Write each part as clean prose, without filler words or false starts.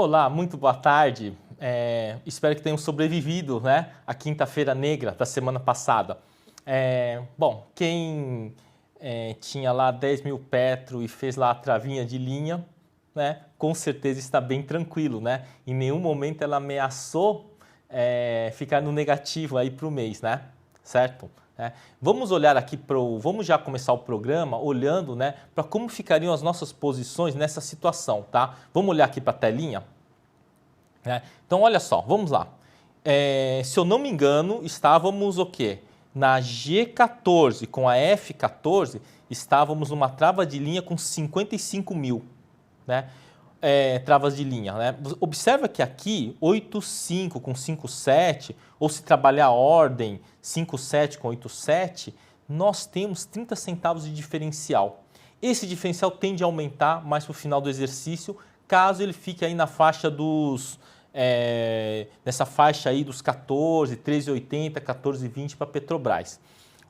Olá, muito boa tarde. Espero que tenham sobrevivido, né, à quinta-feira negra da semana passada. Bom, quem tinha lá 10 mil Petro e fez lá a travinha de linha, né, com certeza está bem tranquilo, né? Em nenhum momento ela ameaçou ficar no negativo aí para o mês, né? Certo? Vamos olhar aqui vamos já começar o programa olhando, né, para como ficariam as nossas posições nessa situação, tá? Vamos olhar aqui para a telinha? Então, olha só, vamos lá. Se eu não me engano, estávamos o quê? Na G14 com a F14, estávamos numa trava de linha com 55 mil, né? Travas de linha, né? Observa que aqui 8,5 com 5,7, ou se trabalhar a ordem 5,7 com 8,7, nós temos 30 centavos de diferencial. Esse diferencial tende a aumentar mais para o final do exercício, caso ele fique aí na faixa nessa faixa aí dos 14, 13,80, 14,20 para Petrobras.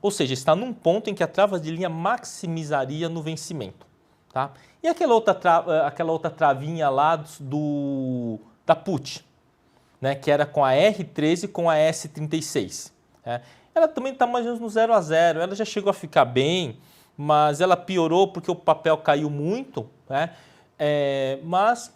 Ou seja, está num ponto em que a trava de linha maximizaria no vencimento. Tá? E aquela outra travinha lá da put, né, que era com a R13 e com a S36. Ela também está mais ou menos no 0 a 0, ela já chegou a ficar bem, mas ela piorou porque o papel caiu muito, né? Mas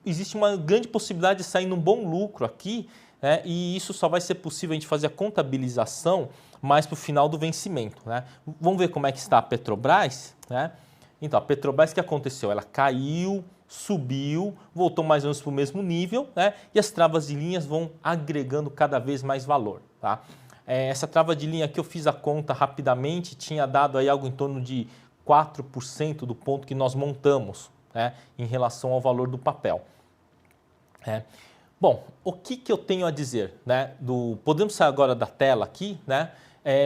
existe uma grande possibilidade de sair num bom lucro aqui, né? E isso só vai ser possível a gente fazer a contabilização mais para o final do vencimento, né? Vamos ver como é que está a Petrobras, né? Então, a Petrobras, o que aconteceu? Ela caiu, subiu, voltou mais ou menos para o mesmo nível, né? E as travas de linhas vão agregando cada vez mais valor, tá? Essa trava de linha aqui eu fiz a conta rapidamente, tinha dado aí algo em torno de 4% do ponto que nós montamos, né, em relação ao valor do papel. Bom, o que eu tenho a dizer, né? Podemos sair agora da tela aqui, né?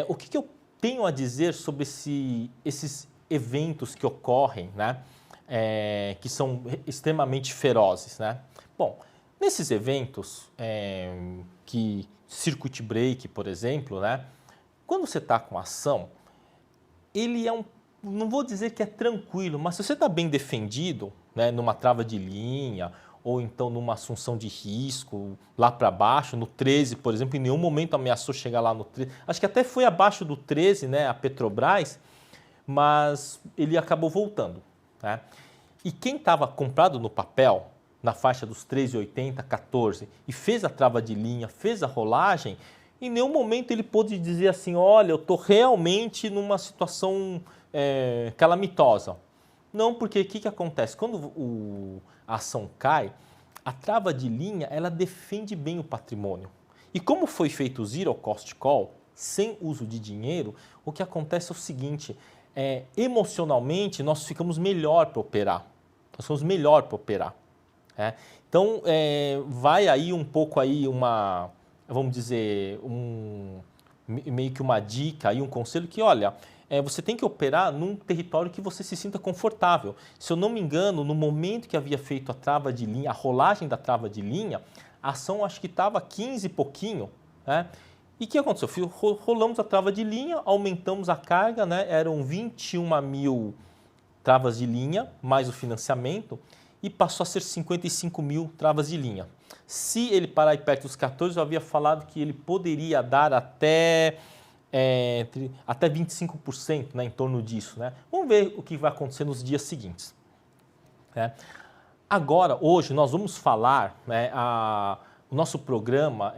O que eu tenho a dizer sobre esses eventos que ocorrem, né, que são extremamente ferozes, né? Bom, nesses eventos, que circuit break, por exemplo, né, quando você está com ação, ele não vou dizer que é tranquilo, mas se você está bem defendido, né, numa trava de linha ou então numa assunção de risco lá para baixo, no 13, por exemplo, em nenhum momento ameaçou chegar lá no 13, acho que até foi abaixo do 13, né, a Petrobras, mas ele acabou voltando, né? E quem estava comprado no papel, na faixa dos 13,80, 14, e fez a trava de linha, fez a rolagem, em nenhum momento ele pôde dizer assim, olha, eu estou realmente numa situação calamitosa. Não, porque o que acontece? Quando a ação cai, a trava de linha ela defende bem o patrimônio. E como foi feito o Zero Cost Call, sem uso de dinheiro, o que acontece é o seguinte, emocionalmente nós ficamos melhor para operar. Nós somos melhor para operar. Então, vai aí um pouco aí vamos dizer, meio que uma dica, aí, um conselho que, olha, você tem que operar num território que você se sinta confortável. Se eu não me engano, no momento que havia feito a trava de linha, a rolagem da trava de linha, a ação acho que estava 15 e pouquinho, né? E o que aconteceu? Rolamos a trava de linha, aumentamos a carga, né? Eram 21 mil travas de linha, mais o financiamento, e passou a ser 55 mil travas de linha. Se ele parar aí perto dos 14, eu havia falado que ele poderia dar até 25%, né, em torno disso, né? Vamos ver o que vai acontecer nos dias seguintes. Agora, hoje, nós vamos falar, né, o nosso programa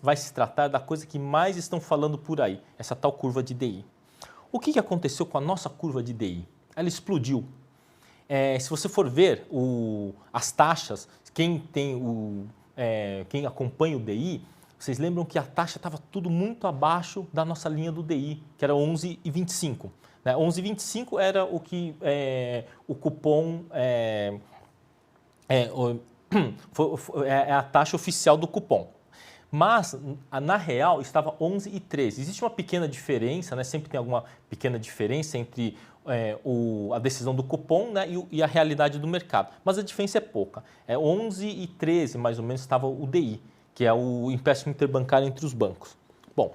vai se tratar da coisa que mais estão falando por aí, essa tal curva de DI. O que aconteceu com a nossa curva de DI? Ela explodiu. Se você for ver as taxas, quem acompanha o DI, vocês lembram que a taxa estava tudo muito abaixo da nossa linha do DI, que era 11,25. 11,25 era o que o cupom é a taxa oficial do cupom. Mas, na real, estava 11,13. Existe uma pequena diferença, né? Sempre tem alguma pequena diferença entre a decisão do cupom, né, e a realidade do mercado. Mas a diferença é pouca. 11,13 mais ou menos estava o DI, que é o empréstimo interbancário entre os bancos. Bom,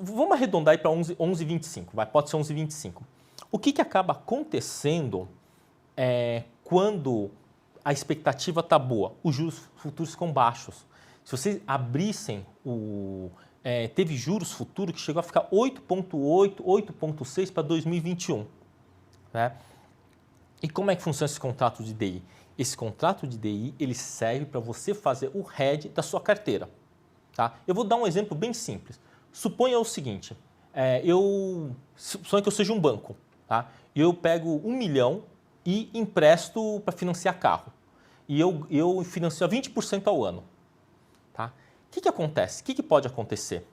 vamos arredondar para 11,25, pode ser 11,25. O que acaba acontecendo quando a expectativa está boa, os juros futuros ficam baixos. Se vocês abrissem teve juros futuros que chegou a ficar 8,8, 8,6 para 2021. Né? E como é que funciona esse contrato de DI? Esse contrato de DI ele serve para você fazer o hedge da sua carteira. Tá? Eu vou dar um exemplo bem simples. Suponha o seguinte, suponha que eu seja um banco. Tá? Eu pego 1 milhão e empresto para financiar carro. E eu financio a 20% ao ano. Tá? O que acontece? O que pode acontecer?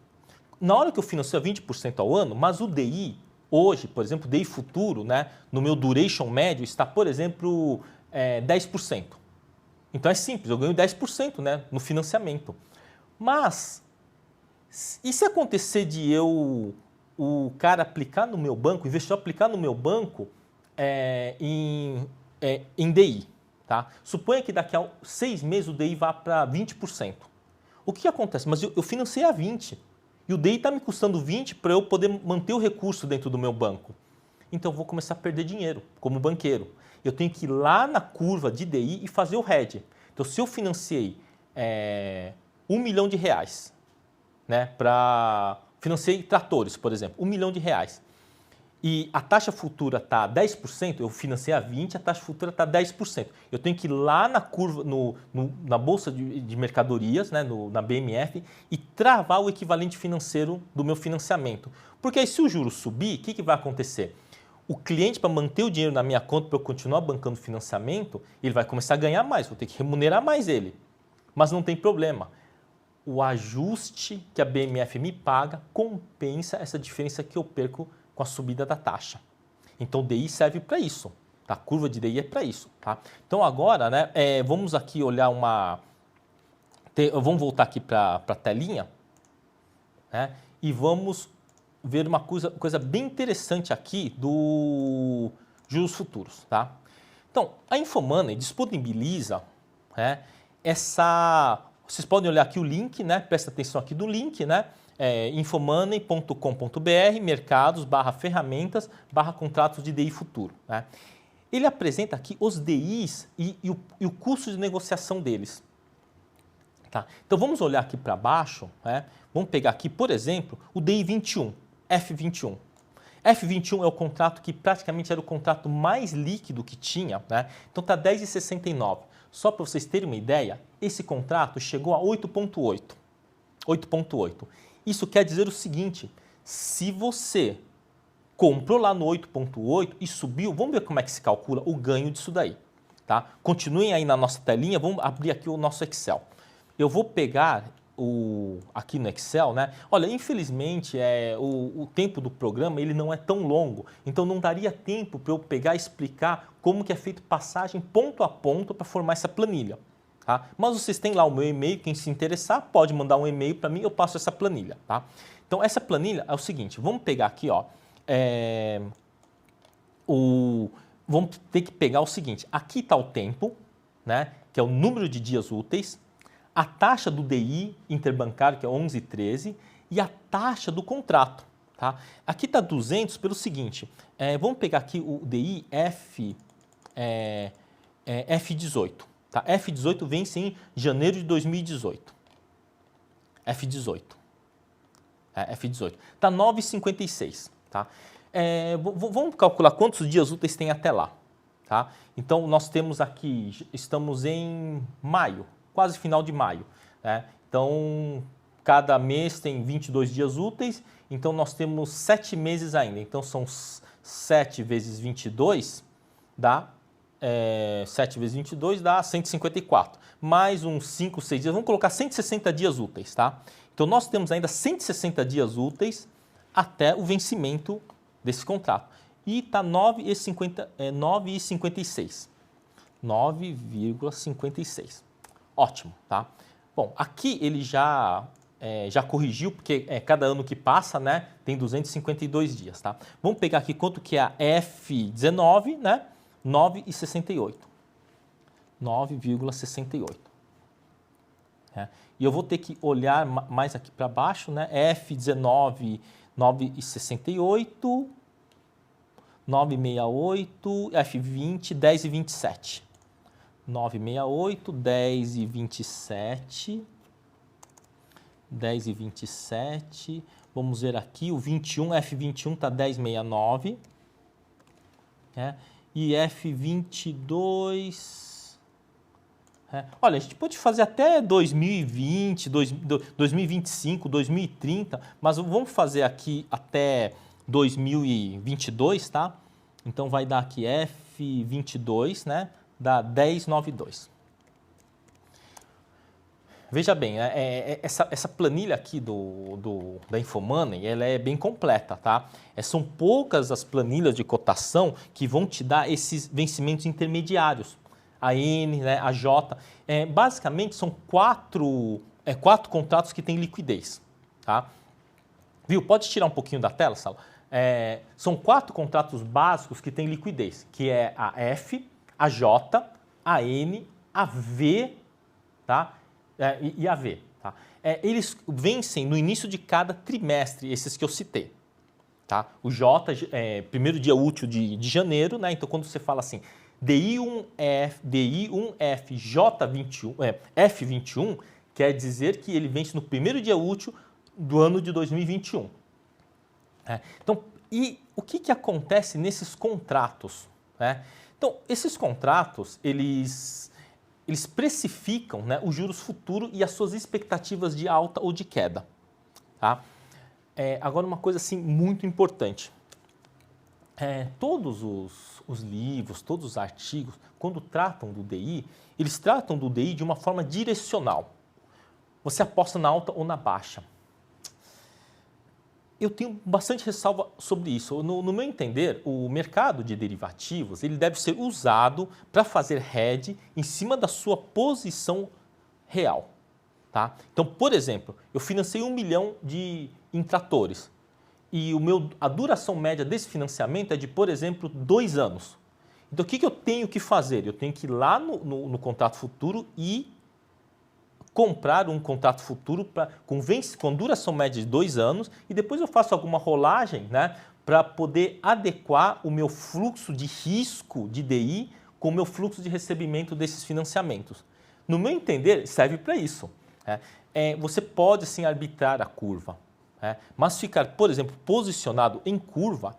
Na hora que eu financio a 20% ao ano, mas o DI, hoje, por exemplo, o DI futuro, né, no meu duration médio, está, por exemplo, 10%. Então é simples, eu ganho 10%, né, no financiamento. Mas, e se acontecer de o cara aplicar no meu banco, o investidor aplicar no meu banco em DI? Tá? Suponha que daqui a 6 meses o DI vá para 20%. O que acontece? Mas eu financei a 20% e o DI está me custando 20% para eu poder manter o recurso dentro do meu banco. Então eu vou começar a perder dinheiro como banqueiro. Eu tenho que ir lá na curva de DI e fazer o hedge. Então se eu financiei 1 milhão de reais, né, financiei tratores, por exemplo, 1 milhão de reais, e a taxa futura está 10%, eu financei a 20%, a taxa futura está 10%. Eu tenho que ir lá na curva, na Bolsa de Mercadorias, né, na BMF, e travar o equivalente financeiro do meu financiamento. Porque aí se o juro subir, o que vai acontecer? O cliente, para manter o dinheiro na minha conta, para eu continuar bancando financiamento, ele vai começar a ganhar mais, vou ter que remunerar mais ele. Mas não tem problema. O ajuste que a BMF me paga compensa essa diferença que eu perco com a subida da taxa. Então, o DI serve para isso. Tá? A curva de DI é para isso. Tá? Então, agora, né, vamos aqui olhar vamos voltar aqui para a telinha, né, e vamos ver uma coisa bem interessante aqui do juros futuros. Tá? Então, a Infomoney disponibiliza, né, vocês podem olhar aqui o link, né, presta atenção aqui do link, né, infomoney.com.br, mercados, /ferramentas, /contratos de DI futuro. Né? Ele apresenta aqui os DIs e o custo de negociação deles. Tá? Então vamos olhar aqui para baixo, né? Vamos pegar aqui, por exemplo, o DI 21, F21. F21 é o contrato que praticamente era o contrato mais líquido que tinha, né? Então está 10,69. Só para vocês terem uma ideia, esse contrato chegou a 8,8. 8,8. Isso quer dizer o seguinte, se você comprou lá no 8,8 e subiu, vamos ver como é que se calcula o ganho disso daí. Tá? Continuem aí na nossa telinha, vamos abrir aqui o nosso Excel. Eu vou pegar aqui no Excel, né? Olha, infelizmente o tempo do programa ele não é tão longo, então não daria tempo para eu pegar e explicar como que é feito passagem ponto a ponto para formar essa planilha. Tá? Mas vocês têm lá o meu e-mail, quem se interessar pode mandar um e-mail para mim, eu passo essa planilha. Tá? Então essa planilha é o seguinte, vamos pegar aqui, ó, vamos ter que pegar o seguinte, aqui está o tempo, né, que é o número de dias úteis, a taxa do DI interbancário, que é 11,13, e a taxa do contrato. Tá? Aqui está 200 pelo seguinte, vamos pegar aqui o DI F18. Tá? F18 vence em janeiro de 2018. F18. F18. Está 9,56. Tá? Vamos calcular quantos dias úteis tem até lá. Tá? Então, nós temos aqui, estamos em maio, quase final de maio. Né? Então, cada mês tem 22 dias úteis, então nós temos 7 meses ainda. Então, são 7 vezes 22, dá 7 vezes 22 dá 154. Mais uns 5, 6 dias, vamos colocar 160 dias úteis. Tá? Então, nós temos ainda 160 dias úteis até o vencimento desse contrato. E está 9,56. 9,56. Ótimo, tá? Bom, aqui ele já corrigiu, porque cada ano que passa, né, tem 252 dias, tá? Vamos pegar aqui quanto que é a F19, né? 9,68. 9,68. E eu vou ter que olhar mais aqui para baixo, né? F19, 9,68, 9,68, F20, 10,27. 9,68, 10,27, 10,27, vamos ver aqui, o 21, F21 está 10,69, né? E F22, olha, a gente pode fazer até 2020, 2025, 2030, mas vamos fazer aqui até 2022, tá? Então vai dar aqui F22, né? Dá 10,92. Veja bem, essa planilha aqui da Infomoney, ela é bem completa, tá? São poucas as planilhas de cotação que vão te dar esses vencimentos intermediários. A N, né, a J. Basicamente, são quatro contratos que têm liquidez, tá? Viu? Pode tirar um pouquinho da tela, Sala? São 4 contratos básicos que têm liquidez, que é a F, a J, a N, a V, tá? E a V. Tá? Eles vencem no início de cada trimestre, esses que eu citei. Tá? O J, primeiro dia útil de janeiro, né? Então quando você fala assim, DI1F, J21, F21, quer dizer que ele vence no primeiro dia útil do ano de 2021. Então, e o que acontece nesses contratos? Né? Então, esses contratos, eles precificam, né, os juros futuros e as suas expectativas de alta ou de queda. Tá? Agora, uma coisa assim, muito importante. Todos os livros, todos os artigos, quando tratam do DI, eles tratam do DI de uma forma direcional. Você aposta na alta ou na baixa. Eu tenho bastante ressalva sobre isso. No meu entender, o mercado de derivativos ele deve ser usado para fazer hedge em cima da sua posição real. Tá? Então, por exemplo, eu financei 1 milhão em tratores e a duração média desse financiamento é de, por exemplo, 2 anos. Então, o que eu tenho que fazer? Eu tenho que ir lá no contrato futuro e comprar um contrato futuro com duração média de 2 anos e depois eu faço alguma rolagem, né, para poder adequar o meu fluxo de risco de DI com o meu fluxo de recebimento desses financiamentos. No meu entender, serve para isso. Você pode sim arbitrar a curva, mas ficar, por exemplo, posicionado em curva,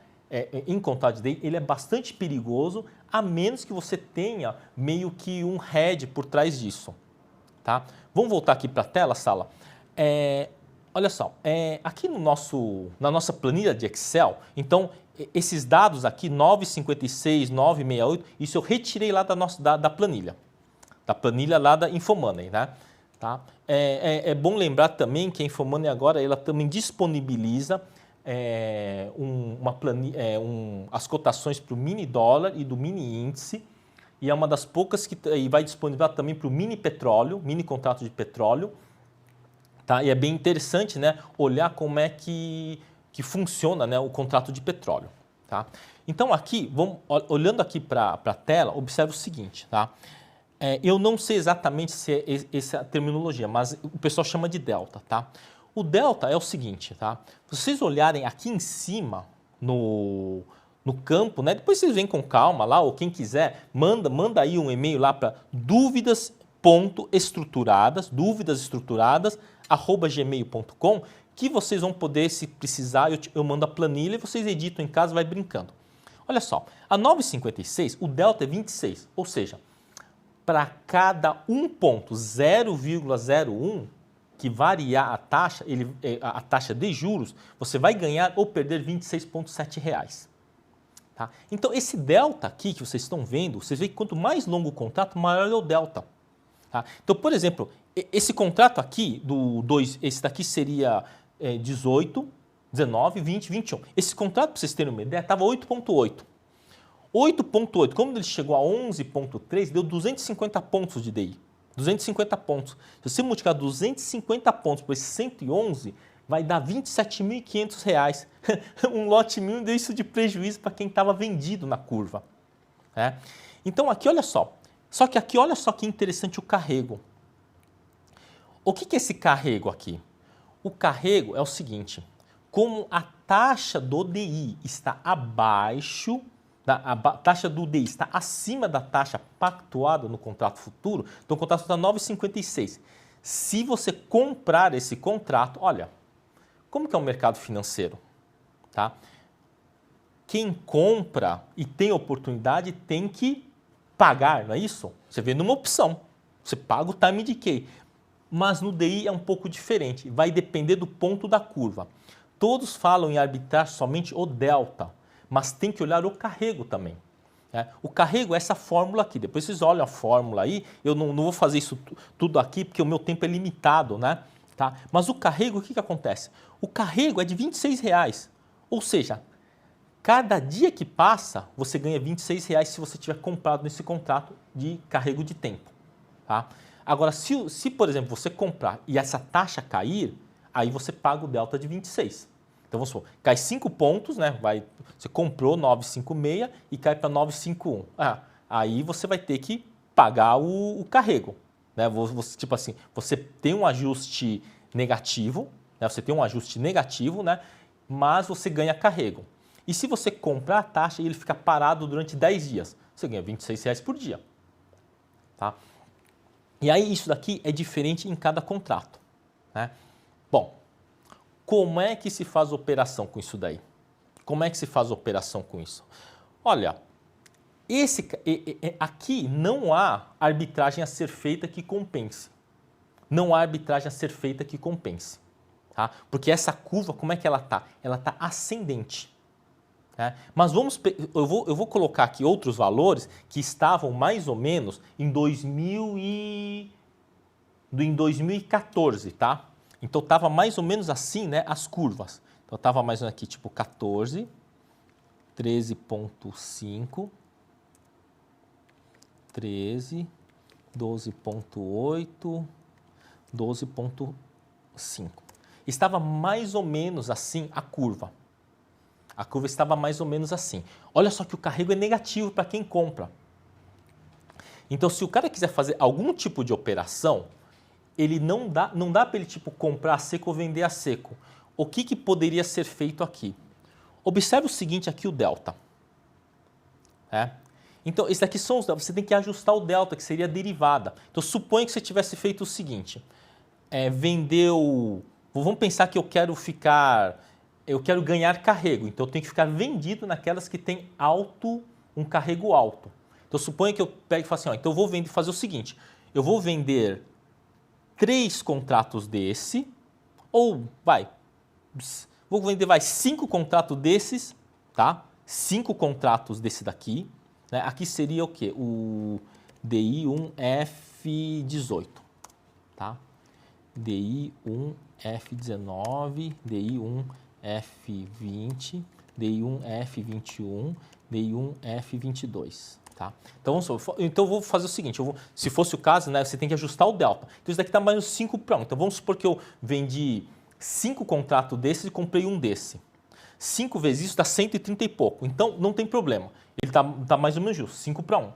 em contrato de DI, ele é bastante perigoso, a menos que você tenha meio que um hedge por trás disso. Tá? Vamos voltar aqui para a tela, Sala. Olha só, aqui na nossa planilha de Excel, então, esses dados aqui, 9,56, 9,68, isso eu retirei lá da planilha lá da Infomoney, né? Tá? É bom lembrar também que a Infomoney agora ela também disponibiliza as cotações para o mini dólar e do mini índice, e é uma das poucas que vai disponibilizar também para o mini petróleo, mini contrato de petróleo. Tá? E é bem interessante, né, olhar como é que funciona, né, o contrato de petróleo. Tá? Então aqui, olhando aqui para a tela, observe o seguinte. Tá? Eu não sei exatamente se é essa a terminologia, mas o pessoal chama de delta. Tá? O delta é o seguinte, tá? Se vocês olharem aqui em cima no campo, né? Depois vocês vêm com calma lá, ou quem quiser, manda aí um e-mail lá para dúvidas.estruturadas@gmail.com, que vocês vão poder, se precisar, eu mando a planilha e vocês editam em casa e vai brincando. Olha só, a 9,56, o delta é 26, ou seja, para cada 1 ponto 0,01 que variar a taxa de juros, você vai ganhar ou perder R$ 26,7. Tá? Então, esse delta aqui que vocês estão vendo, vocês veem que quanto mais longo o contrato, maior é o delta. Tá? Então, por exemplo, esse contrato aqui, esse daqui seria 18, 19, 20, 21. Esse contrato, para vocês terem uma ideia, estava 8,8. 8,8, como ele chegou a 11,3, deu 250 pontos de DI. 250 pontos. Se você multiplicar 250 pontos por esse 111, vai dar R$ 27.500. Um lote mínimo deu isso de prejuízo para quem estava vendido na curva. Então aqui, olha só. Só que aqui, olha só que interessante o carrego. O que é esse carrego aqui? O carrego é o seguinte. Como a taxa do DI está abaixo a taxa do DI está acima da taxa pactuada no contrato futuro, então o contrato está 9,56. Se você comprar esse contrato, olha, como que é o mercado financeiro? Tá? Quem compra e tem oportunidade tem que pagar, não é isso? Você vê numa opção, você paga o time decay. Mas no DI é um pouco diferente, vai depender do ponto da curva. Todos falam em arbitrar somente o delta, mas tem que olhar o carrego também. Né? O carrego é essa fórmula aqui, depois vocês olham a fórmula aí, eu não vou fazer isso tudo aqui porque o meu tempo é limitado, né? Tá? Mas o carrego, o que acontece? O carrego é de R$26, ou seja, cada dia que passa, você ganha R$26 se você tiver comprado nesse contrato de carrego de tempo. Tá? Agora, se, por exemplo, você comprar e essa taxa cair, aí você paga o delta de 26. Então, vamos supor, cai 5 pontos, né? Você comprou 9,56 e cai para 9,51. Aí você vai ter que pagar o carrego. Né? Tipo assim, você tem um ajuste negativo, né? Você tem um ajuste negativo, né? Mas você ganha carrego. E se você comprar a taxa e ele ficar parado durante 10 dias, você ganha R$26 por dia. Tá? E aí isso daqui é diferente em cada contrato. Né? Bom, como é que se faz operação com isso daí? Como é que se faz operação com isso? Olha, aqui não há arbitragem a ser feita que compense. Não há arbitragem a ser feita que compense. Tá? Porque essa curva, como é que ela está? Ela está ascendente. Mas eu vou colocar aqui outros valores que estavam mais ou menos em 2014, tá? Então estava mais ou menos assim, né, as curvas. Então estava mais ou menos aqui, tipo 14, 13,5, 13, 12,8, 12,5. Estava mais ou menos assim a curva. A curva estava mais ou menos assim. Olha só que o carrego é negativo para quem compra. Então, se o cara quiser fazer algum tipo de operação, ele não dá para ele tipo comprar a seco ou vender a seco. O que poderia ser feito aqui? Observe o seguinte aqui, o delta. Então, esse daqui são os delta. Você tem que ajustar o delta, que seria a derivada. Então, suponha que você tivesse feito o seguinte. Vamos pensar que eu quero ganhar carrego, então eu tenho que ficar vendido naquelas que tem um carrego alto. Então suponha que eu pego e falo assim, então eu vou fazer o seguinte, eu vou vender 3 contratos desse, ou vou vender 5 contratos desses, tá? 5 contratos desse daqui, né? Aqui seria o quê? O DI1F18, tá? DI1F19, DI1F20, DI1F21, DI1F22. Tá? Então eu vou fazer o seguinte, se fosse o caso, né, você tem que ajustar o delta. Então isso daqui está mais uns 5 para 1. Então vamos supor que eu vendi 5 contratos desses e comprei um desse. 5 vezes isso dá 130 e pouco. Então não tem problema. Ele está mais ou menos justo, 5 para 1.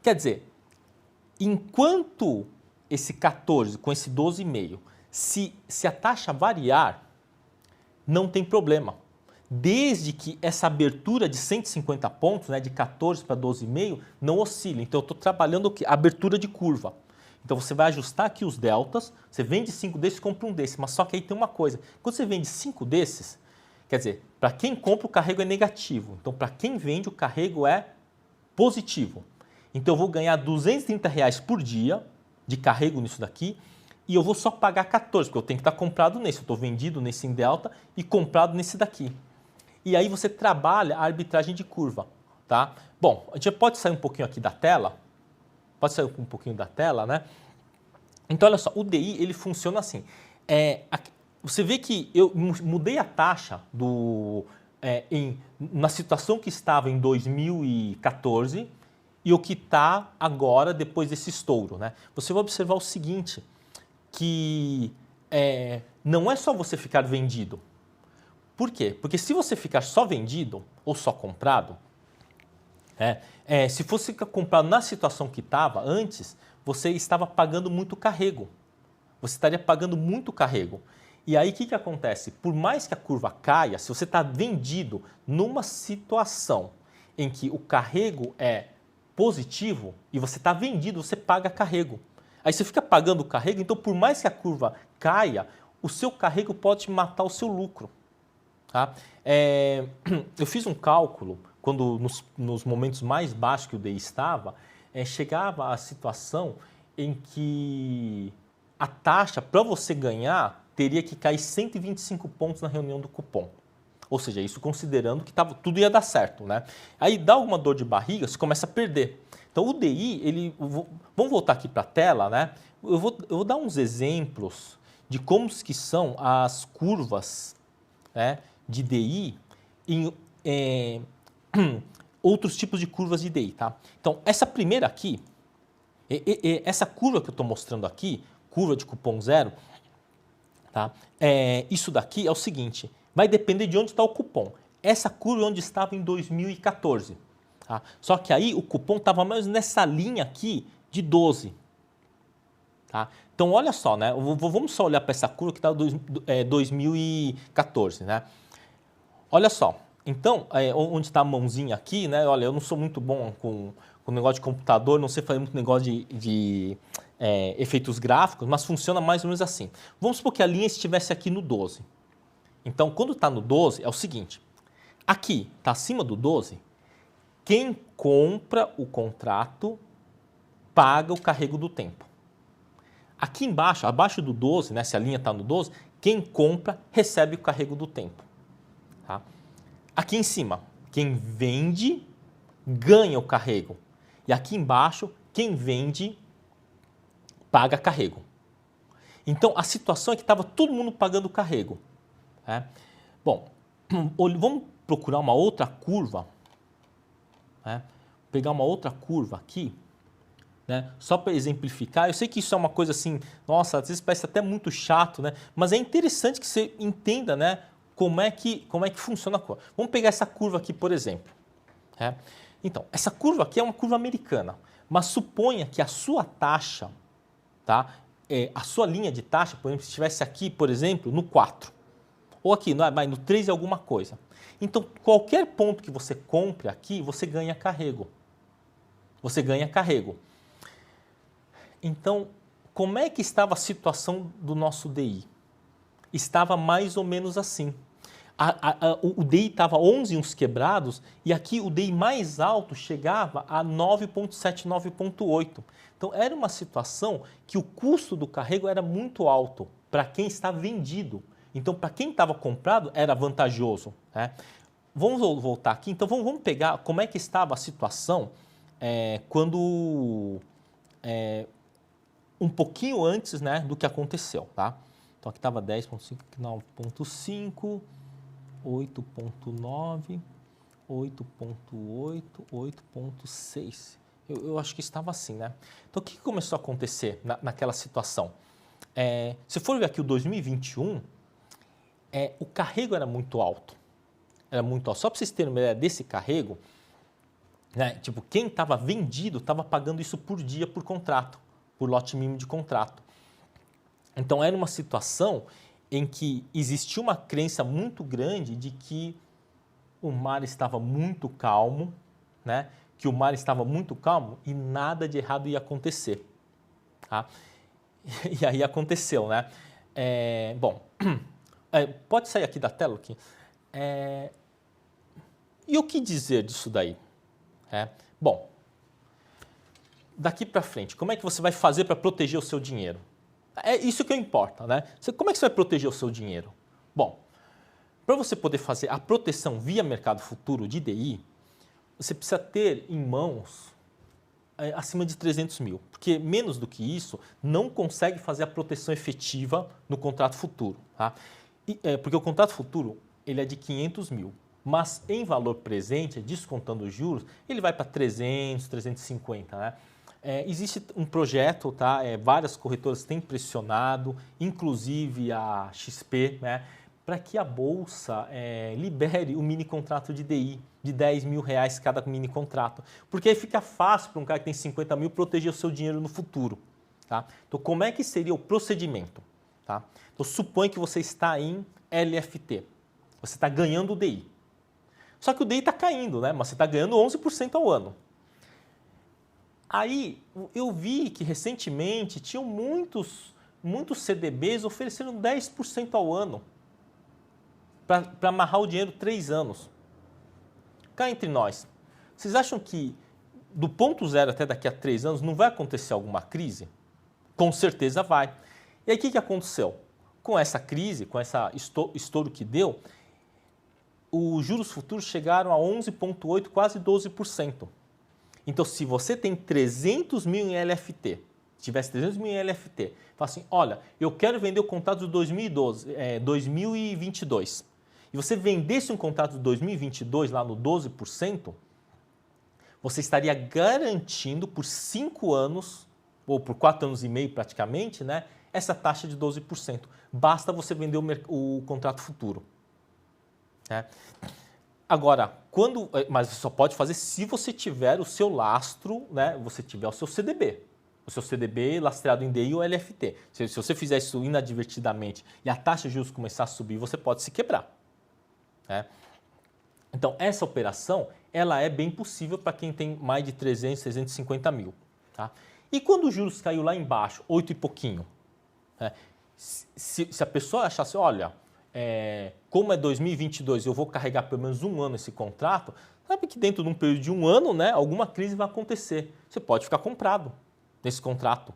Quer dizer, enquanto esse 14 com esse 12,5, se a taxa variar, não tem problema. Desde que essa abertura de 150 pontos, né, de 14 para 12,5, não oscile. Então, eu estou trabalhando a abertura de curva. Então, você vai ajustar aqui os deltas, você vende 5 desses e compra um desses. Mas só que aí tem uma coisa, quando você vende 5 desses, quer dizer, para quem compra o carrego é negativo. Então, para quem vende o carrego é positivo. Então, eu vou ganhar R$230 por dia de carrego nisso daqui, e eu vou só pagar 14, porque eu tenho que estar comprado nesse. Eu estou vendido nesse em delta e comprado nesse daqui. E aí você trabalha a arbitragem de curva. Tá? Bom, a gente pode sair um pouquinho aqui da tela. Pode sair um pouquinho da tela, né? Então, olha só, o DI ele funciona assim. Você vê que eu mudei a taxa na situação que estava em 2014 e o que está agora depois desse estouro. Né? Você vai observar o seguinte, que não é só você ficar vendido. Por quê? Porque se você ficar só vendido ou só comprado, se fosse ficar comprado na situação que estava antes, você estava pagando muito carrego. Você estaria pagando muito carrego. E aí o que acontece? Por mais que a curva caia, se você está vendido numa situação em que o carrego é positivo e você está vendido, você paga carrego. Aí você fica pagando o carrego, então por mais que a curva caia, o seu carrego pode matar o seu lucro. Tá? Eu fiz um cálculo, quando nos momentos mais baixos que o DI estava, chegava a situação em que a taxa, para você ganhar, teria que cair 125 pontos na reunião do cupom. Ou seja, isso considerando que tudo ia dar certo, né? Aí dá alguma dor de barriga, você começa a perder. Então o DI, vamos voltar aqui para a tela, né? Eu vou dar uns exemplos de como que são as curvas, né, de DI em outros tipos de curvas de DI, tá? Então essa primeira aqui, essa curva que eu estou mostrando aqui, curva de cupom zero, tá? Isso daqui é o seguinte, vai depender de onde está o cupom. Essa curva é onde estava em 2014. Tá? Só que aí o cupom estava mais nessa linha aqui de 12. Tá? Então olha só, né? Vamos só olhar para essa curva que está 2014. Né? Olha só, então onde está a mãozinha aqui, né? Olha, eu não sou muito bom com negócio de computador, não sei fazer muito negócio de efeitos gráficos, mas funciona mais ou menos assim. Vamos supor que a linha estivesse aqui no 12. Então, quando está no 12, é o seguinte, aqui está acima do 12, quem compra o contrato paga o carrego do tempo. Aqui embaixo, abaixo do 12, né, se a linha está no 12, quem compra recebe o carrego do tempo. Tá? Aqui em cima, quem vende ganha o carrego. E aqui embaixo, quem vende paga carrego. Então, a situação é que estava todo mundo pagando o carrego. Bom, vamos procurar uma outra curva, né? Pegar uma outra curva aqui, né? Só para exemplificar. Eu sei que isso é uma coisa assim, nossa, às vezes parece até muito chato, né? Mas é interessante que você entenda, né, como é que funciona a curva. Vamos pegar essa curva aqui, por exemplo. Então, essa curva aqui é uma curva americana, mas suponha que a sua taxa, tá? A sua linha de taxa, por exemplo, se estivesse aqui, por exemplo, no 4. Ou aqui, no 3 é alguma coisa. Então, qualquer ponto que você compre aqui, você ganha carrego. Você ganha carrego. Então, como é que estava a situação do nosso DI? Estava mais ou menos assim. O DI estava 11 uns quebrados e aqui o DI mais alto chegava a 9,7, 9,8. Então, era uma situação que o custo do carrego era muito alto para quem está vendido. Então, para quem estava comprado, era vantajoso. Né? Vamos voltar aqui. Então, vamos pegar como é que estava a situação quando... um pouquinho antes, né, do que aconteceu. Tá? Então, aqui estava 10,5, 9,5, 8,9, 8,8, 8,6. Eu acho que estava assim, né? Então, o que começou a acontecer naquela situação? Se for ver aqui o 2021... o carrego era muito alto. Era muito alto. Só para vocês terem uma ideia desse carrego, né, tipo, quem estava vendido estava pagando isso por dia por contrato, por lote mínimo de contrato. Então era uma situação em que existia uma crença muito grande de que o mar estava muito calmo, né, que o mar estava muito calmo e nada de errado ia acontecer. Tá? E aí aconteceu, né? Bom... pode sair aqui da tela aqui. E o que dizer disso daí? Bom, daqui para frente, como é que você vai fazer para proteger o seu dinheiro? É isso que importa, né? Como é que você vai proteger o seu dinheiro? Bom, para você poder fazer a proteção via mercado futuro de DI, você precisa ter em mãos acima de 300 mil, porque menos do que isso não consegue fazer a proteção efetiva no contrato futuro. Tá? Porque o contrato futuro ele é de 500 mil, mas em valor presente, descontando os juros, ele vai para 300, 350. Né? Existe um projeto, tá? Várias corretoras têm pressionado, inclusive a XP, né? Para que a Bolsa libere o mini contrato de DI de R$10 mil cada mini contrato. Porque aí fica fácil para um cara que tem 50 mil proteger o seu dinheiro no futuro. Tá? Então, como é que seria o procedimento? Tá? Então, suponha que você está em LFT. Você está ganhando o DI. Só que o DI está caindo, né? Mas você está ganhando 11% ao ano. Aí eu vi que recentemente tinham muitos CDBs oferecendo 10% ao ano para amarrar o dinheiro 3 anos. Cá entre nós, vocês acham que do ponto zero até daqui a 3 anos não vai acontecer alguma crise? Com certeza vai. E aí o que aconteceu? Com essa crise, com esse estouro que deu, os juros futuros chegaram a 11,8%, quase 12%. Então, se você tem 300 mil em LFT, se tivesse 300 mil em LFT, fala assim, olha, eu quero vender o contrato de 2022, e você vendesse um contrato de 2022 lá no 12%, você estaria garantindo por 5 anos, ou por 4 anos e meio praticamente, né, essa taxa de 12%. Basta você vender o contrato futuro. Né? Agora, mas você só pode fazer se você tiver o seu lastro, né? Você tiver o seu CDB. O seu CDB lastreado em DI ou LFT. Se você fizer isso inadvertidamente e a taxa de juros começar a subir, você pode se quebrar. Né? Então, essa operação ela é bem possível para quem tem mais de 300, 350 mil. Tá? E quando os juros caiu lá embaixo, 8 e pouquinho, né? Se a pessoa achasse, olha... como é 2022 eu vou carregar pelo menos um ano esse contrato, sabe que dentro de um período de um ano, né, alguma crise vai acontecer. Você pode ficar comprado nesse contrato.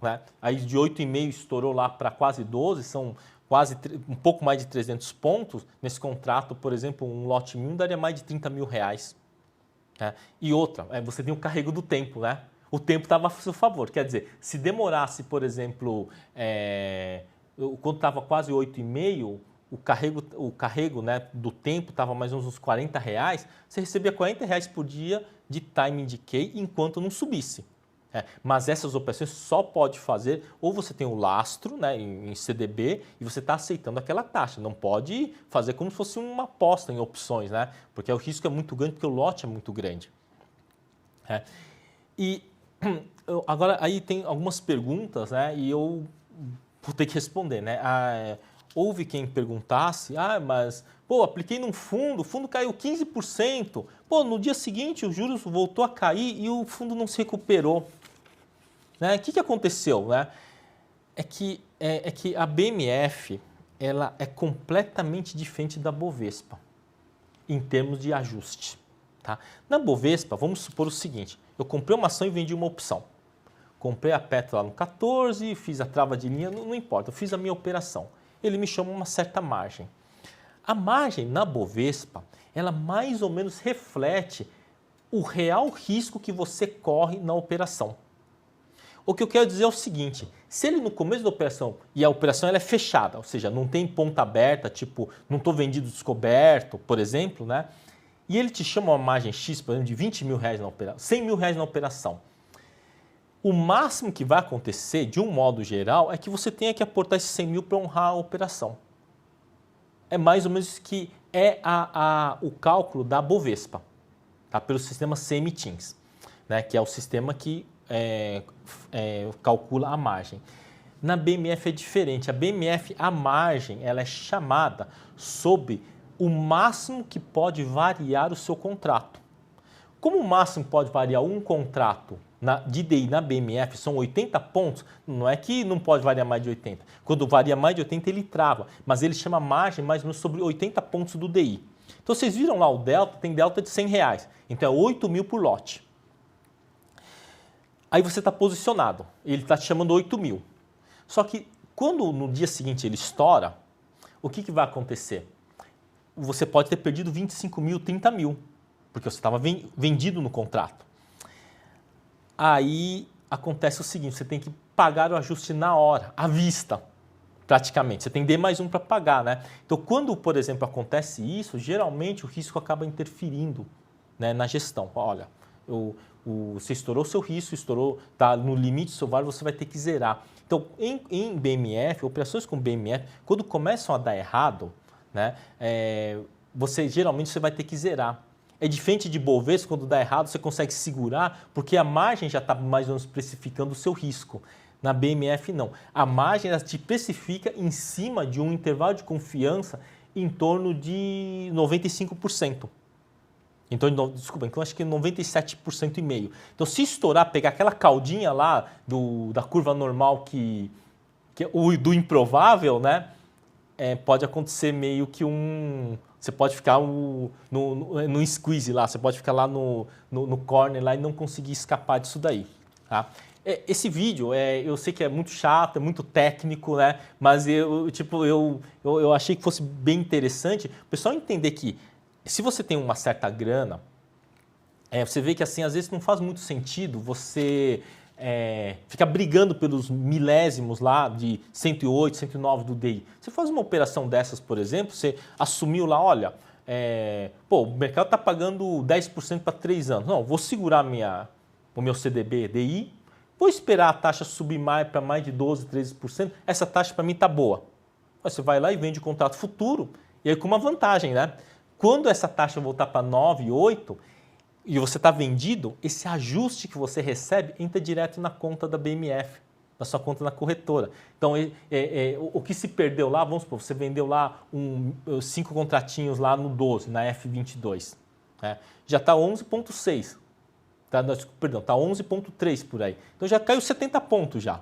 Né? Aí de 8,5 estourou lá para quase 12, são quase um pouco mais de 300 pontos. Nesse contrato, por exemplo, um lote 1000 daria mais de 30 mil reais. Né? E outra, você tem o carrego do tempo, né? O tempo estava a seu favor. Quer dizer, se demorasse, por exemplo... quando estava quase 8,5, o carrego né, do tempo estava mais ou menos uns 40 reais, você recebia 40 reais por dia de time decay enquanto não subisse. Mas essas operações só pode fazer, ou você tem o lastro né, em CDB e você está aceitando aquela taxa. Não pode fazer como se fosse uma aposta em opções, né? Porque o risco é muito grande, porque o lote é muito grande. E agora aí tem algumas perguntas, né? E eu vou ter que responder, né? Houve quem perguntasse, mas, apliquei num fundo, o fundo caiu 15%, no dia seguinte os juros voltou a cair e o fundo não se recuperou. Né? O que aconteceu? Né? É que a BMF ela é completamente diferente da Bovespa, em termos de ajuste. Tá? Na Bovespa, vamos supor o seguinte, eu comprei uma ação e vendi uma opção. Comprei a Petro lá no 14, fiz a trava de linha, não importa, eu fiz a minha operação. Ele me chama uma certa margem. A margem na Bovespa, ela mais ou menos reflete o real risco que você corre na operação. O que eu quero dizer é o seguinte, se ele no começo da operação, e a operação ela é fechada, ou seja, não tem ponta aberta, tipo, não estou vendido descoberto, por exemplo, né? E ele te chama uma margem X, por exemplo, de 20 mil reais na operação, 100 mil reais na operação. O máximo que vai acontecer, de um modo geral, é que você tenha que aportar esses 100 mil para honrar a operação. É mais ou menos isso que é o cálculo da Bovespa, tá? Pelo sistema CMTINS, né? Que é o sistema que calcula a margem. Na BMF é diferente. A BMF, a margem, ela é chamada sobre o máximo que pode variar o seu contrato. Como o máximo pode variar um contrato de DI na BMF são 80 pontos, não é que não pode variar mais de 80. Quando varia mais de 80 ele trava, mas ele chama margem mais ou menos sobre 80 pontos do DI. Então vocês viram lá o delta, tem delta de 100 reais, então é 8 mil por lote. Aí você está posicionado, ele está te chamando 8 mil. Só que quando no dia seguinte ele estoura, o que vai acontecer? Você pode ter perdido 25 mil, 30 mil, porque você estava vendido no contrato. Aí acontece o seguinte, você tem que pagar o ajuste na hora, à vista, praticamente. Você tem D mais um para pagar, né? Então, quando, por exemplo, acontece isso, geralmente o risco acaba interferindo, né, na gestão. Olha, você estourou seu risco, está no limite do seu valor, você vai ter que zerar. Então, em BMF, operações com BMF, quando começam a dar errado, né, geralmente você vai ter que zerar. É diferente de Bovespa, quando dá errado, você consegue segurar, porque a margem já está mais ou menos precificando o seu risco. Na BMF, não. A margem ela te precifica em cima de um intervalo de confiança em torno de 95%. Então, então acho que 97,5%. Então, se estourar, pegar aquela caldinha lá da curva normal do improvável, né? Pode acontecer meio que você pode ficar no squeeze lá, você pode ficar lá no corner lá e não conseguir escapar disso daí. Tá? Esse vídeo, eu sei que é muito chato, é muito técnico, né? Mas eu achei que fosse bem interessante o pessoal entender que se você tem uma certa grana, você vê que assim, às vezes não faz muito sentido você ficar brigando pelos milésimos lá de 108, 109 do DI. Você faz uma operação dessas, por exemplo, você assumiu lá, olha, o mercado está pagando 10% para 3 anos. Não, vou segurar o meu CDB DI, vou esperar a taxa subir para mais de 12%, 13%. Essa taxa para mim está boa. Você vai lá e vende o contrato futuro, e aí com uma vantagem, né? Quando essa taxa voltar para 9, 8 e você está vendido, esse ajuste que você recebe entra direto na conta da BMF, na sua conta na corretora. Então, o que se perdeu lá, vamos supor, você vendeu lá 5 contratinhos lá no 12, na F22. Né? Já está 11,6. Perdão, está 11,3 por aí. Então, já caiu 70 pontos já.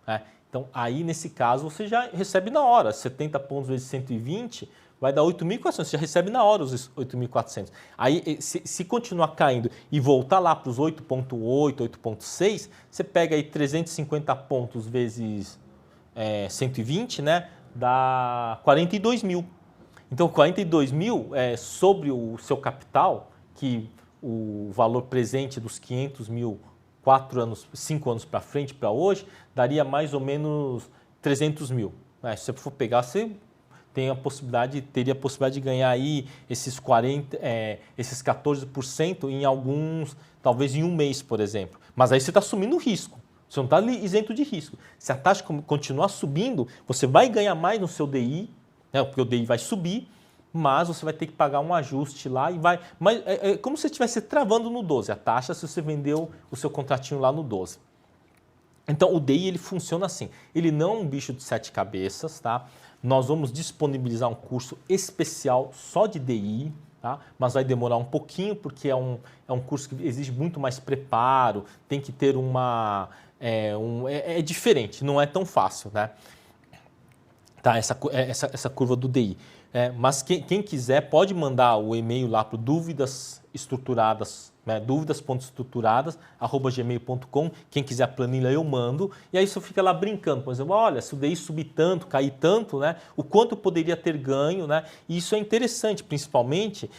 Né? Então, aí, nesse caso, você já recebe na hora. 70 pontos vezes 120... vai dar 8.400, você já recebe na hora os 8.400. Aí, se continuar caindo e voltar lá para os 8.8, 8.6, você pega aí 350 pontos vezes 120, né? Dá 42 mil. Então, 42 mil sobre o seu capital, que o valor presente dos 500 mil, 5 anos para frente, para hoje, daria mais ou menos 300 mil. Se você for pegar, você teria a possibilidade de ganhar aí esses 14% em talvez em um mês, por exemplo. Mas aí você está assumindo risco, você não está isento de risco. Se a taxa continuar subindo, você vai ganhar mais no seu DI, né, porque o DI vai subir, mas você vai ter que pagar um ajuste lá e vai... Mas é como se você estivesse travando no 12, a taxa se você vendeu o seu contratinho lá no 12. Então, o DI ele funciona assim, ele não é um bicho de 7 cabeças, tá? Nós vamos disponibilizar um curso especial só de DI, tá? Mas vai demorar um pouquinho porque é um curso que exige muito mais preparo, tem que ter é diferente, não é tão fácil, né? Tá? Essa curva do DI. Mas quem quiser pode mandar o e-mail lá para dúvidas estruturadas, né? dúvidas.estruturadas@gmail.com. Quem quiser a planilha eu mando. E aí você fica lá brincando, por exemplo, olha, se o DI subir tanto, cair tanto, né? O quanto eu poderia ter ganho, né? E isso é interessante, principalmente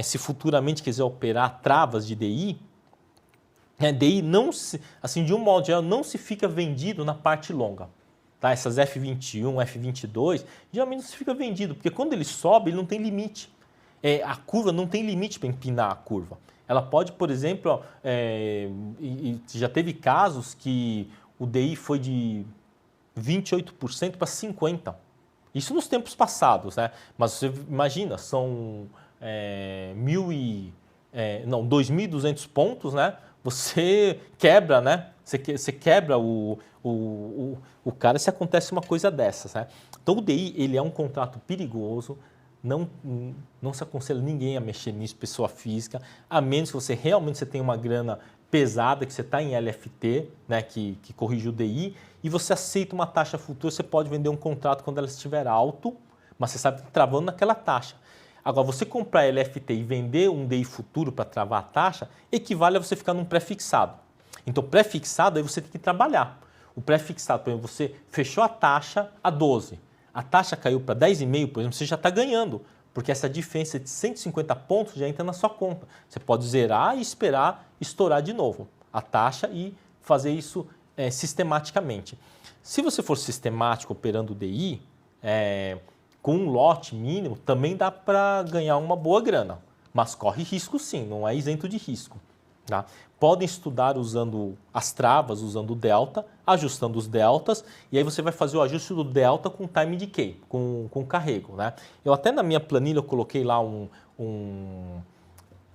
se futuramente quiser operar travas de DI. DI não assim, de um modo geral, não se fica vendido na parte longa. Tá? Essas F21, F22, geralmente não se fica vendido, porque quando ele sobe, ele não tem limite. A curva não tem limite para empinar a curva. Ela pode, por exemplo, já teve casos que o DI foi de 28% para 50%. Isso nos tempos passados, né? Mas você imagina, são 2.200 pontos, né? Você quebra, né? Você quebra o cara se acontece uma coisa dessas, né? Então o DI ele é um contrato perigoso, não se aconselha ninguém a mexer nisso, pessoa física, a menos que você realmente tenha uma grana pesada, que você está em LFT, né, que corrige o DI, e você aceita uma taxa futura, você pode vender um contrato quando ela estiver alto, mas você sabe que está travando naquela taxa. Agora, você comprar LFT e vender um DI futuro para travar a taxa, equivale a você ficar num pré-fixado. Então, pré-fixado, aí você tem que trabalhar. O pré-fixado, por exemplo, você fechou a taxa a 12, a taxa caiu para 10,5, por exemplo, você já está ganhando, porque essa diferença de 150 pontos já entra na sua conta. Você pode zerar e esperar estourar de novo a taxa e fazer isso sistematicamente. Se você for sistemático operando o DI, com um lote mínimo, também dá para ganhar uma boa grana, mas corre risco sim, não é isento de risco. Tá? Podem estudar usando as travas, usando o delta, ajustando os deltas, e aí você vai fazer o ajuste do delta com time decay, com carrego. Né? Eu até na minha planilha eu coloquei lá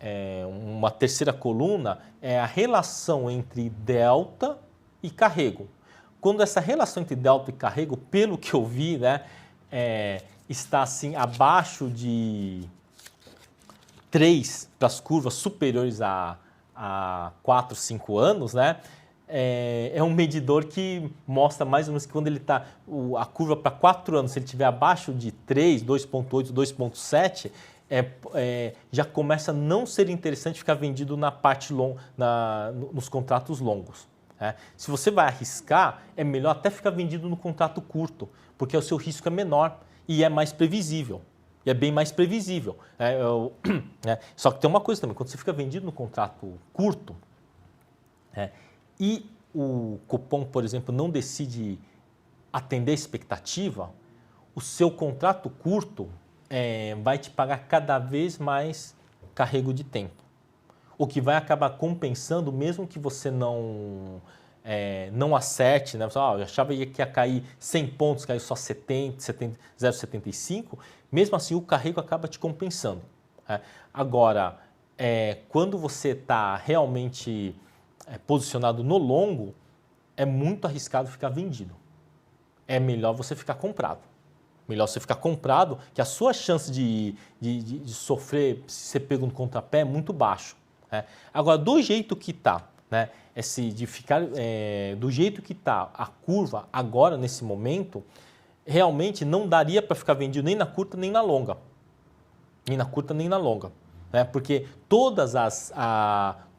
uma terceira coluna, a relação entre delta e carrego. Quando essa relação entre delta e carrego, pelo que eu vi, né, está assim abaixo de 3 para as curvas superiores a 4, 5 anos, né? É um medidor que mostra mais ou menos que quando ele está, a curva para 4 anos, se ele estiver abaixo de 3, 2,8, 2,7, já começa a não ser interessante ficar vendido na parte nos contratos longos. Né? Se você vai arriscar, é melhor até ficar vendido no contrato curto, porque o seu risco é menor e é mais previsível. E é bem mais previsível. Só que tem uma coisa também, quando você fica vendido no contrato curto, e o cupom, por exemplo, não decide atender a expectativa, o seu contrato curto vai te pagar cada vez mais carrego de tempo. O que vai acabar compensando, mesmo que você não acerte, né? Eu achava que ia cair 100 pontos, caiu só 0,75, mesmo assim o carrego acaba te compensando. Agora, quando você está realmente posicionado no longo, é muito arriscado ficar vendido. É melhor você ficar comprado. Melhor você ficar comprado, que a sua chance de sofrer, ser pego no contrapé é muito baixo. Agora, do jeito que está, né, do jeito que está a curva agora, nesse momento, realmente não daria para ficar vendido nem na curta nem na longa. Nem na curta nem na longa. Porque todos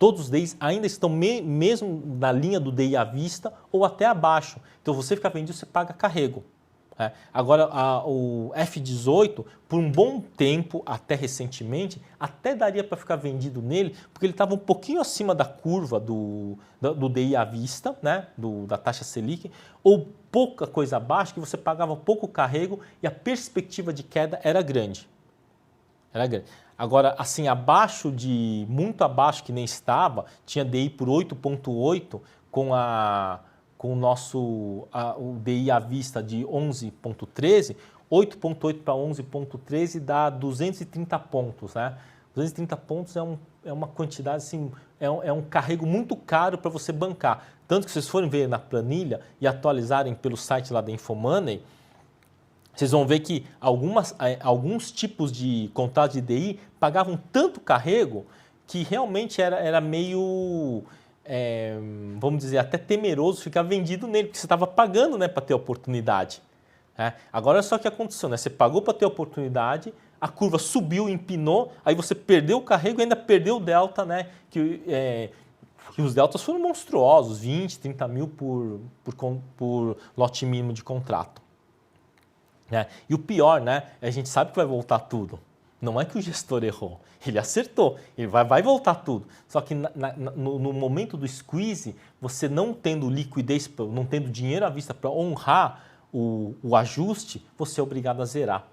os DIs ainda estão mesmo na linha do DI à vista ou até abaixo. Então, você ficar vendido, você paga carrego. Agora, o F18, por um bom tempo, até recentemente, até daria para ficar vendido nele, porque ele estava um pouquinho acima da curva do DI à vista, né, da taxa Selic, ou pouca coisa abaixo, que você pagava pouco carrego e a perspectiva de queda era grande. Era grande. Agora, assim, muito abaixo que nem estava, tinha DI por 8,8 com o DI à vista de 11,13, 8,8 para 11,13 dá 230 pontos, né? 230 pontos é uma quantidade, assim, é um carrego muito caro para você bancar. Tanto que se vocês forem ver na planilha e atualizarem pelo site lá da Infomoney, vocês vão ver que alguns tipos de contratos de DI pagavam tanto carrego que realmente era meio, vamos dizer, até temeroso ficar vendido nele, porque você estava pagando, né, para ter a oportunidade. Agora, só que aconteceu, né? Você pagou para ter a oportunidade, a curva subiu, empinou, aí você perdeu o carrego e ainda perdeu o delta, né? Que os deltas foram monstruosos, 20, 30 mil por lote mínimo de contrato. E o pior, né? A gente sabe que vai voltar tudo. Não é que o gestor errou, ele acertou, ele vai voltar tudo. Só que no momento do squeeze, você não tendo liquidez, não tendo dinheiro à vista para honrar o ajuste, você é obrigado a zerar.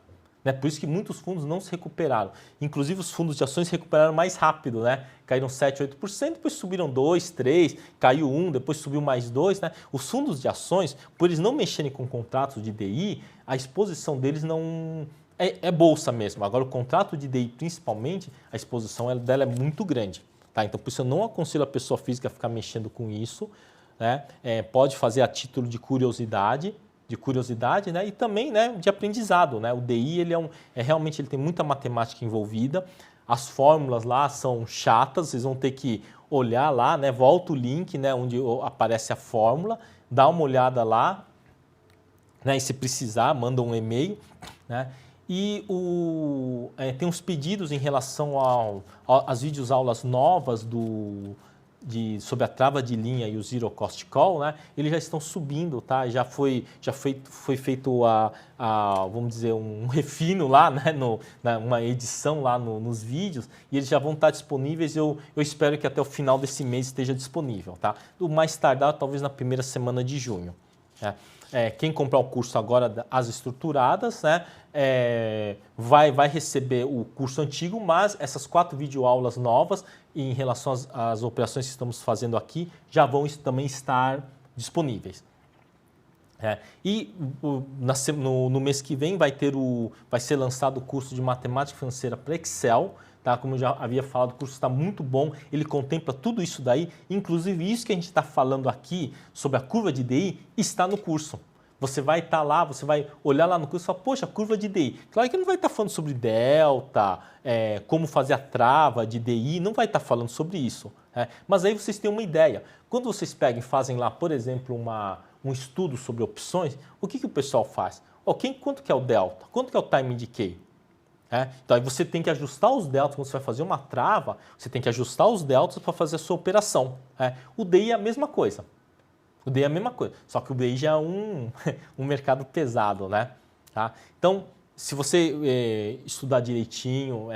Por isso que muitos fundos não se recuperaram. Inclusive os fundos de ações se recuperaram mais rápido, né? Caíram 7%, 8%, depois subiram 2%, 3%, caiu 1%, depois subiu mais 2%. Né? Os fundos de ações, por eles não mexerem com contratos de DI, a exposição deles não é bolsa mesmo. Agora o contrato de DI, principalmente, a exposição dela é muito grande. Tá? Então por isso eu não aconselho a pessoa física a ficar mexendo com isso. Né? Pode fazer a título de curiosidade, né? E também, né, de aprendizado. Né? O DI realmente ele tem muita matemática envolvida, as fórmulas lá são chatas, vocês vão ter que olhar lá, né? Volta o link, né, onde aparece a fórmula, dá uma olhada lá, né? E se precisar, manda um e-mail. Né? E tem uns pedidos em relação às videoaulas novas sobre a trava de linha e o Zero Cost Call, né? Eles já estão subindo, tá? Já foi feito vamos dizer, um refino lá, né? Uma edição lá nos vídeos, e eles já vão estar disponíveis. Eu espero que até o final desse mês esteja disponível, tá? O mais tardar, talvez na primeira semana de junho. Né? Quem comprar o curso agora, as estruturadas, né, vai receber o curso antigo, mas essas 4 videoaulas novas, em relação às operações que estamos fazendo aqui, já vão também estar disponíveis. E no mês que vem vai ser lançado o curso de matemática financeira para Excel. Tá? Como eu já havia falado, o curso está muito bom, ele contempla tudo isso daí, inclusive isso que a gente está falando aqui sobre a curva de DI está no curso. Você vai estar lá, você vai olhar lá no curso e falar, poxa, curva de DI. Claro que não vai estar falando sobre delta, como fazer a trava de DI, não vai estar falando sobre isso. Mas aí vocês têm uma ideia. Quando vocês pegam e fazem lá, por exemplo, um estudo sobre opções, o que o pessoal faz? Quanto que é o delta? Quanto que é o time decay? Então aí você tem que ajustar os deltas, quando você vai fazer uma trava, você tem que ajustar os deltas para fazer a sua operação. O DI é a mesma coisa. O DI é a mesma coisa, só que o DI já é um mercado pesado, né? Tá? Então, se você estudar direitinho,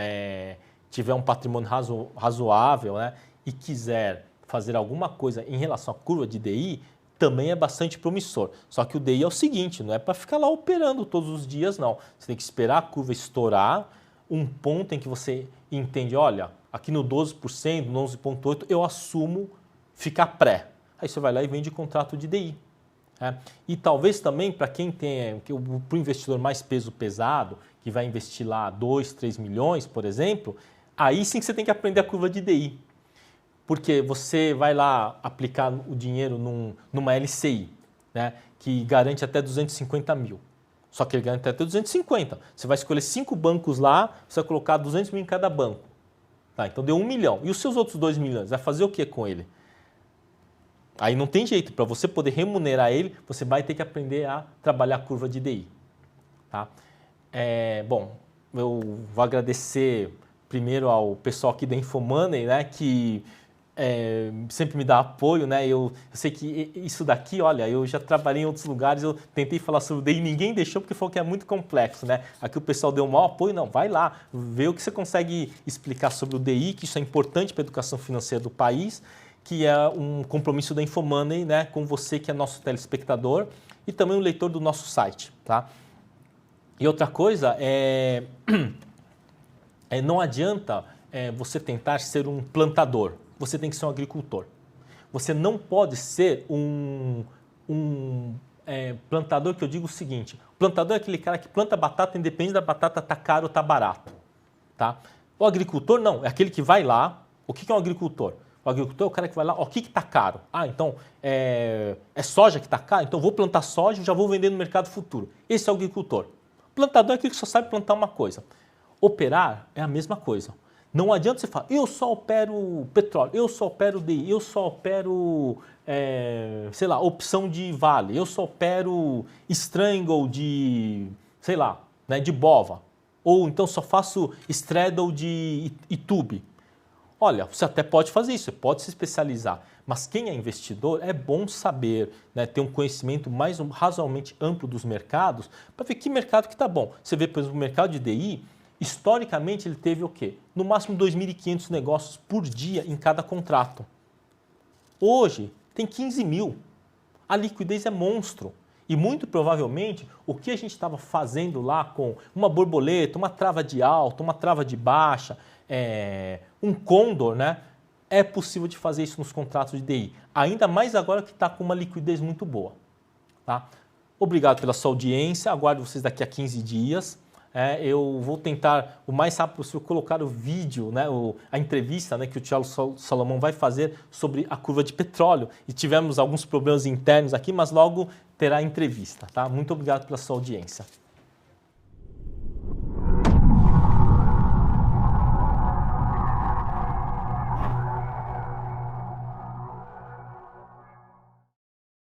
tiver um patrimônio razoável, né, e quiser fazer alguma coisa em relação à curva de DI, também é bastante promissor. Só que o DI é o seguinte, não é para ficar lá operando todos os dias, não. Você tem que esperar a curva estourar, um ponto em que você entende, olha, aqui no 12%, no 11,8%, eu assumo ficar pré. Aí você vai lá e vende contrato de DI. E talvez também para quem tem, para o investidor mais peso pesado, que vai investir lá 2, 3 milhões, por exemplo, aí sim que você tem que aprender a curva de DI. Porque você vai lá aplicar o dinheiro numa LCI, né, que garante até 250 mil. Só que ele garante até 250. Você vai escolher 5 bancos lá, você vai colocar 200 mil em cada banco. Tá, então deu 1 milhão. E os seus outros 2 milhões? Vai fazer o que com ele? Aí não tem jeito, para você poder remunerar ele, você vai ter que aprender a trabalhar a curva de DI. Tá? Bom, eu vou agradecer primeiro ao pessoal aqui da Infomoney, né, que sempre me dá apoio, né? Eu sei que isso daqui, olha, eu já trabalhei em outros lugares, eu tentei falar sobre o DI, ninguém deixou porque falou que é muito complexo, né? Aqui o pessoal deu um maior apoio, não, vai lá, vê o que você consegue explicar sobre o DI, que isso é importante para a educação financeira do país, que é um compromisso da Infomoney, né, com você que é nosso telespectador e também um leitor do nosso site, tá? E outra coisa não adianta você tentar ser um plantador, você tem que ser um agricultor. Você não pode ser um plantador, que eu digo o seguinte, plantador é aquele cara que planta batata independente da batata tá caro ou tá barato, tá? O agricultor não, é aquele que vai lá, o que é um agricultor? O agricultor é o cara que vai lá, o que está caro? Então, é soja que está caro? Então, vou plantar soja e já vou vender no mercado futuro. Esse é o agricultor. Plantador é aquele que só sabe plantar uma coisa. Operar é a mesma coisa. Não adianta você falar, eu só opero petróleo, eu só opero DI, eu só opero, sei lá, opção de vale, eu só opero strangle de, sei lá, né, de bova. Ou então só faço straddle de YouTube. Olha, você até pode fazer isso, você pode se especializar, mas quem é investidor é bom saber, né, ter um conhecimento mais razoavelmente amplo dos mercados para ver que mercado que está bom. Você vê, por exemplo, o mercado de DI, historicamente ele teve o quê? No máximo 2.500 negócios por dia em cada contrato. Hoje tem 15 mil. A liquidez é monstro. E muito provavelmente o que a gente estava fazendo lá com uma borboleta, uma trava de alta, uma trava de baixa, um condor, né? É possível de fazer isso nos contratos de DI. Ainda mais agora que está com uma liquidez muito boa. Tá? Obrigado pela sua audiência. Aguardo vocês daqui a 15 dias. Eu vou tentar o mais rápido possível colocar o vídeo, né, a entrevista, né, que o Thiago Salomão vai fazer sobre a curva de petróleo. E tivemos alguns problemas internos aqui, mas logo terá entrevista. Tá? Muito obrigado pela sua audiência.